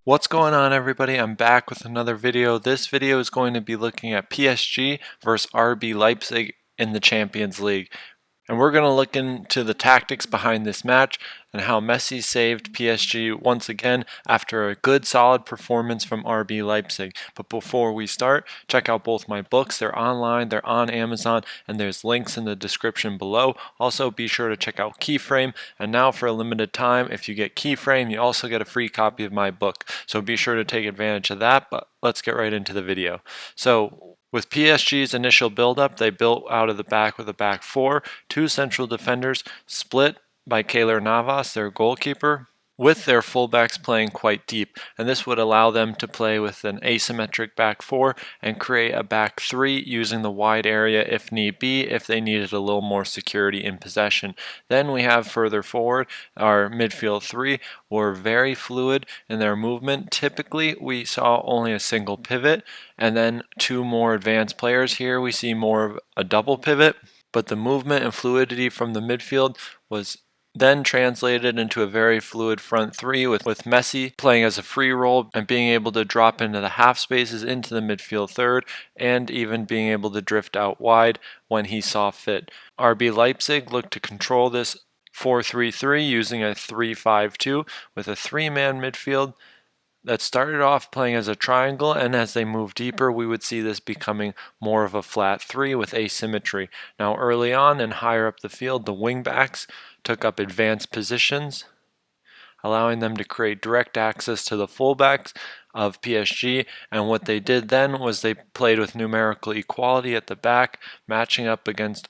What's going on, everybody? I'm back with another video. This video is going to be looking at PSG versus RB Leipzig in the Champions League. And we're going to look into the tactics behind this match and how Messi saved PSG once again after a good solid performance from RB Leipzig. But before we start, check out both my books. They're online, they're on Amazon, and there's links in the description below. Also, be sure to check out Keyframe. And now for a limited time, if you get Keyframe, you also get a free copy of my book. So be sure to take advantage of that, but let's get right into the video. So with PSG's initial build-up, they built out of the back with a back four, two central defenders split by Keylor Navas, their goalkeeper, with their fullbacks playing quite deep, and this would allow them to play with an asymmetric back four and create a back three using the wide area if need be, if they needed a little more security in possession. Then we have further forward, our midfield three were very fluid in their movement. Typically, we saw only a single pivot, and then two more advanced players. Here we see more of a double pivot, but the movement and fluidity from the midfield was then translated into a very fluid front three with Messi playing as a free role and being able to drop into the half spaces into the midfield third and even being able to drift out wide when he saw fit. RB Leipzig looked to control this 4-3-3 using a 3-5-2 with a three-man midfield that started off playing as a triangle, and as they move deeper we would see this becoming more of a flat three with asymmetry. Now early on and higher up the field, the wingbacks took up advanced positions, allowing them to create direct access to the fullbacks of PSG, and what they did then was they played with numerical equality at the back, matching up against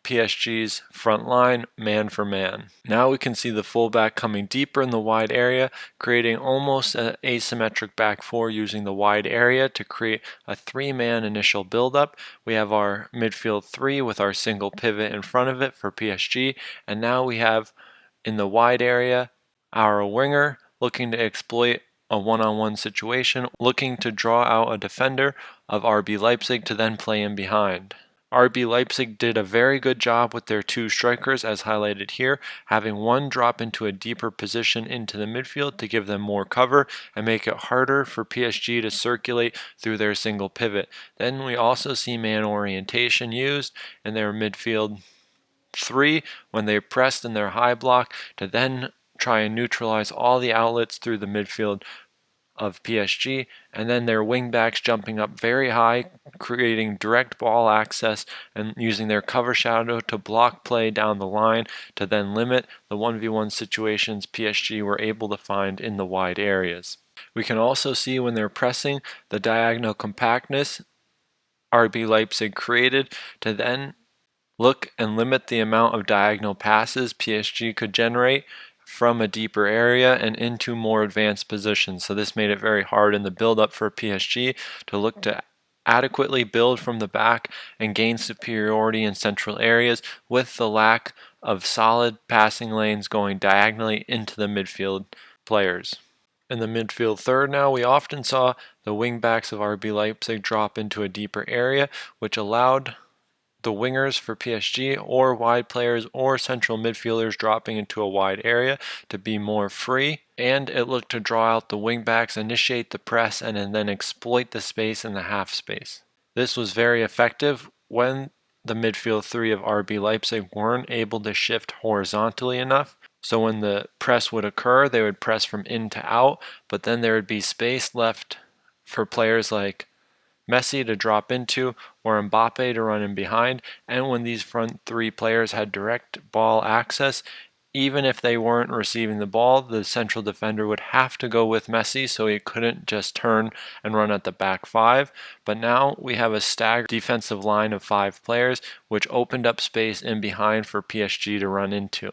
PSG's front line man for man. Now we can see the fullback coming deeper in the wide area, creating almost an asymmetric back four using the wide area to create a three-man initial build-up. We have our midfield three with our single pivot in front of it for PSG, and now we have in the wide area our winger looking to exploit a one-on-one situation, looking to draw out a defender of RB Leipzig to then play in behind. RB Leipzig did a very good job with their two strikers as highlighted here, having one drop into a deeper position into the midfield to give them more cover and make it harder for PSG to circulate through their single pivot. Then we also see man orientation used in their midfield three when they pressed in their high block to then try and neutralize all the outlets through the midfield of PSG, and then their wingbacks jumping up very high, creating direct ball access and using their cover shadow to block play down the line to then limit the 1v1 situations PSG were able to find in the wide areas. We can also see when they're pressing the diagonal compactness RB Leipzig created to then look and limit the amount of diagonal passes PSG could generate from a deeper area and into more advanced positions. So this made it very hard in the build-up for PSG to look to adequately build from the back and gain superiority in central areas with the lack of solid passing lanes going diagonally into the midfield players. In the midfield third now, we often saw the wingbacks of RB Leipzig drop into a deeper area, which allowed the wingers for PSG or wide players or central midfielders dropping into a wide area to be more free, and it looked to draw out the wingbacks, initiate the press, and then exploit the space in the half space. This was very effective when the midfield three of RB Leipzig weren't able to shift horizontally enough. So when the press would occur, they would press from in to out, but then there would be space left for players like Messi to drop into or Mbappe to run in behind, and when these front three players had direct ball access, even if they weren't receiving the ball, the central defender would have to go with Messi, so he couldn't just turn and run at the back five. But now we have a staggered defensive line of five players, which opened up space in behind for PSG to run into.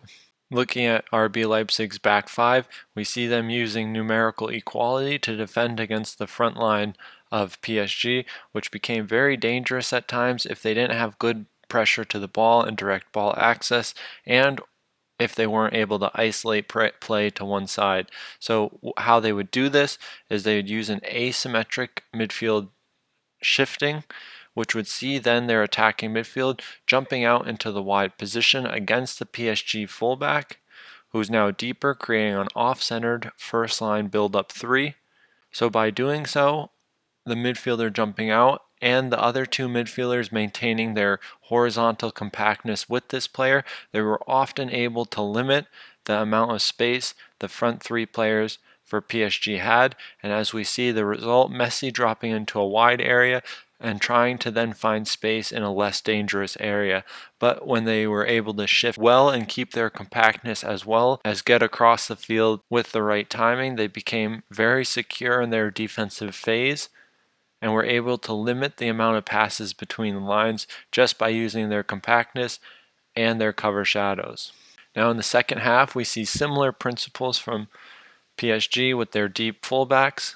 Looking at RB Leipzig's back five, we see them using numerical equality to defend against the front line of PSG, which became very dangerous at times if they didn't have good pressure to the ball and direct ball access, and if they weren't able to isolate play to one side. So how they would do this is they would use an asymmetric midfield shifting, which would see then their attacking midfield jumping out into the wide position against the PSG fullback, who's now deeper, creating an off-centered first line build-up three, So by doing so, the midfielder jumping out and the other two midfielders maintaining their horizontal compactness with this player, they were often able to limit the amount of space the front three players for PSG had. And as we see the result, Messi dropping into a wide area and trying to then find space in a less dangerous area. But when they were able to shift well and keep their compactness as well as get across the field with the right timing, they became very secure in their defensive phase and were able to limit the amount of passes between the lines just by using their compactness and their cover shadows. Now in the second half, we see similar principles from PSG with their deep fullbacks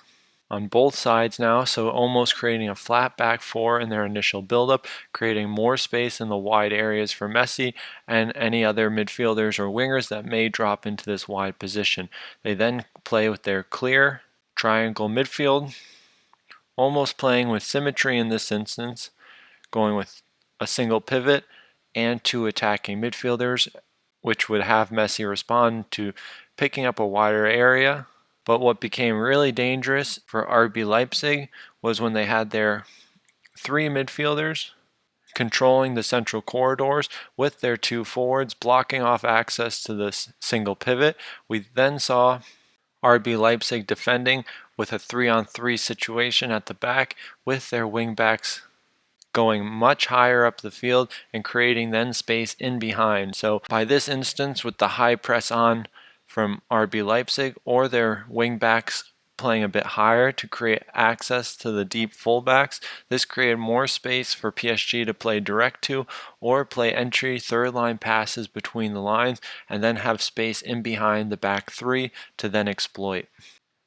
on both sides now, so almost creating a flat back four in their initial build-up, creating more space in the wide areas for Messi and any other midfielders or wingers that may drop into this wide position. They then play with their clear triangle midfield, almost playing with symmetry in this instance, going with a single pivot and two attacking midfielders, which would have Messi respond to picking up a wider area. But what became really dangerous for RB Leipzig was when they had their three midfielders controlling the central corridors with their two forwards blocking off access to this single pivot. We then saw RB Leipzig defending with a 3-on-3 situation at the back with their wingbacks going much higher up the field and creating then space in behind. So by this instance, with the high press on from RB Leipzig or their wingbacks playing a bit higher to create access to the deep fullbacks, this created more space for PSG to play direct to or play entry third line passes between the lines and then have space in behind the back three to then exploit.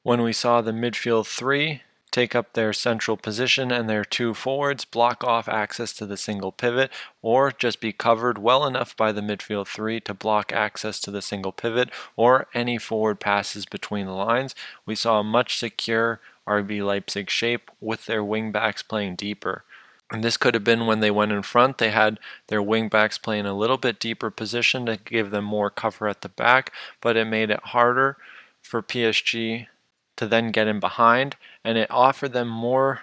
When we saw the midfield three take up their central position and their two forwards block off access to the single pivot or just be covered well enough by the midfield three to block access to the single pivot or any forward passes between the lines, we saw a much secure RB Leipzig shape with their wingbacks playing deeper. And this could have been when they went in front, they had their wingbacks playing a little bit deeper position to give them more cover at the back, but it made it harder for PSG to then get in behind, and it offered them more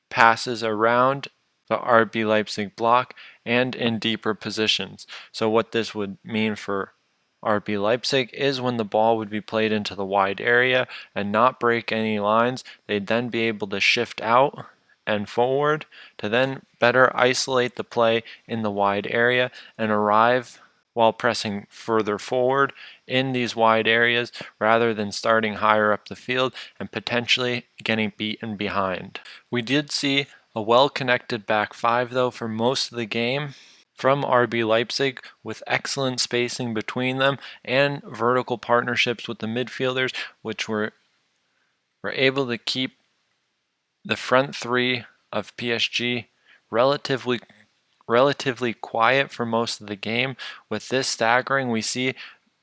passes around the RB Leipzig block and in deeper positions. So what this would mean for RB Leipzig is when the ball would be played into the wide area and not break any lines, they'd then be able to shift out and forward to then better isolate the play in the wide area and arrive while pressing further forward in these wide areas rather than starting higher up the field and potentially getting beaten behind. We did see a well-connected back five though for most of the game from RB Leipzig with excellent spacing between them and vertical partnerships with the midfielders, which were able to keep the front three of PSG relatively quiet for most of the game. With this staggering, we see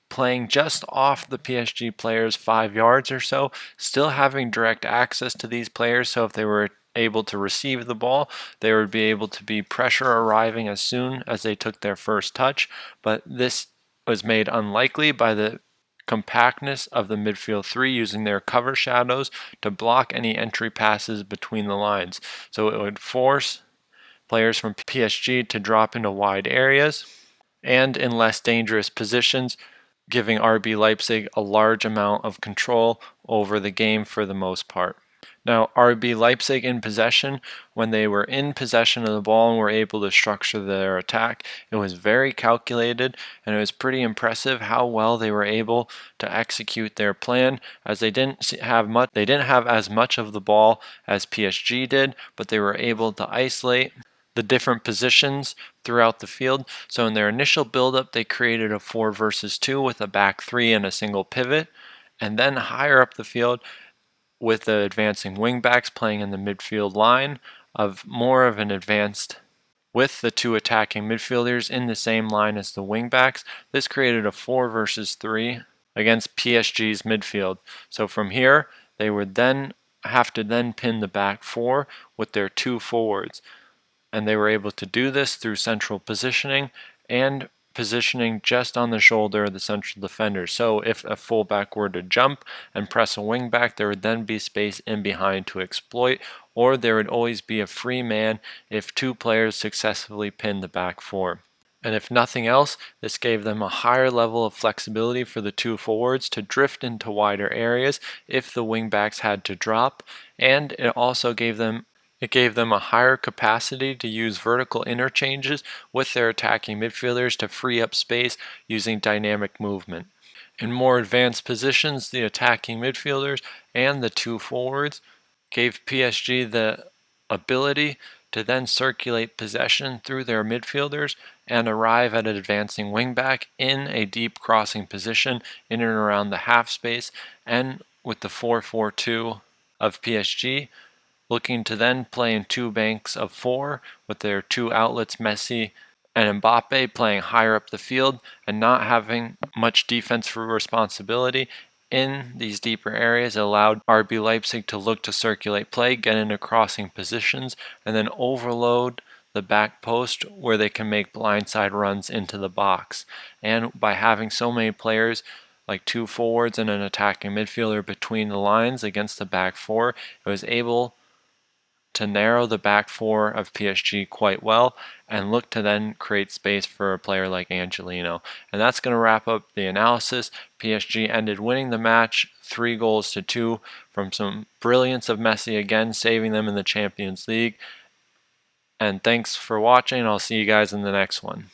playing just off the PSG players 5 yards or so, still having direct access to these players, so if they were able to receive the ball, they would be able to be pressure arriving as soon as they took their first touch, but this was made unlikely by the compactness of the midfield three using their cover shadows to block any entry passes between the lines. So it would force players from PSG to drop into wide areas and in less dangerous positions, giving RB Leipzig a large amount of control over the game for the most part. Now, RB Leipzig in possession, when they were in possession of the ball and were able to structure their attack, it was very calculated and it was pretty impressive how well they were able to execute their plan, as they didn't have as much of the ball as PSG did, but they were able to isolate the different positions throughout the field. So in their initial build-up, they created a 4 versus 2 with a back three and a single pivot, and then higher up the field with the advancing wingbacks playing in the midfield line of more of an advanced with the two attacking midfielders in the same line as the wingbacks. This created a 4 versus 3 against PSG's midfield. So from here, they would then have to then pin the back four with their two forwards. And they were able to do this through central positioning and positioning just on the shoulder of the central defender. So if a fullback were to jump and press a wing back, there would then be space in behind to exploit, or there would always be a free man if two players successfully pinned the back four. And if nothing else, this gave them a higher level of flexibility for the two forwards to drift into wider areas if the wingbacks had to drop, and it also gave them a higher capacity to use vertical interchanges with their attacking midfielders to free up space using dynamic movement. In more advanced positions, the attacking midfielders and the two forwards gave PSG the ability to then circulate possession through their midfielders and arrive at an advancing wingback in a deep crossing position in and around the half space, and with the 4-4-2 of PSG, looking to then play in two banks of four with their two outlets, Messi and Mbappe, playing higher up the field and not having much defensive responsibility in these deeper areas. It allowed RB Leipzig to look to circulate play, get into crossing positions, and then overload the back post where they can make blindside runs into the box. And by having so many players, like two forwards and an attacking midfielder between the lines against the back four, it was able to narrow the back four of PSG quite well and look to then create space for a player like Angelino. And that's going to wrap up the analysis. PSG ended winning the match 3-2 from some brilliance of Messi again, saving them in the Champions League. And thanks for watching. I'll see you guys in the next one.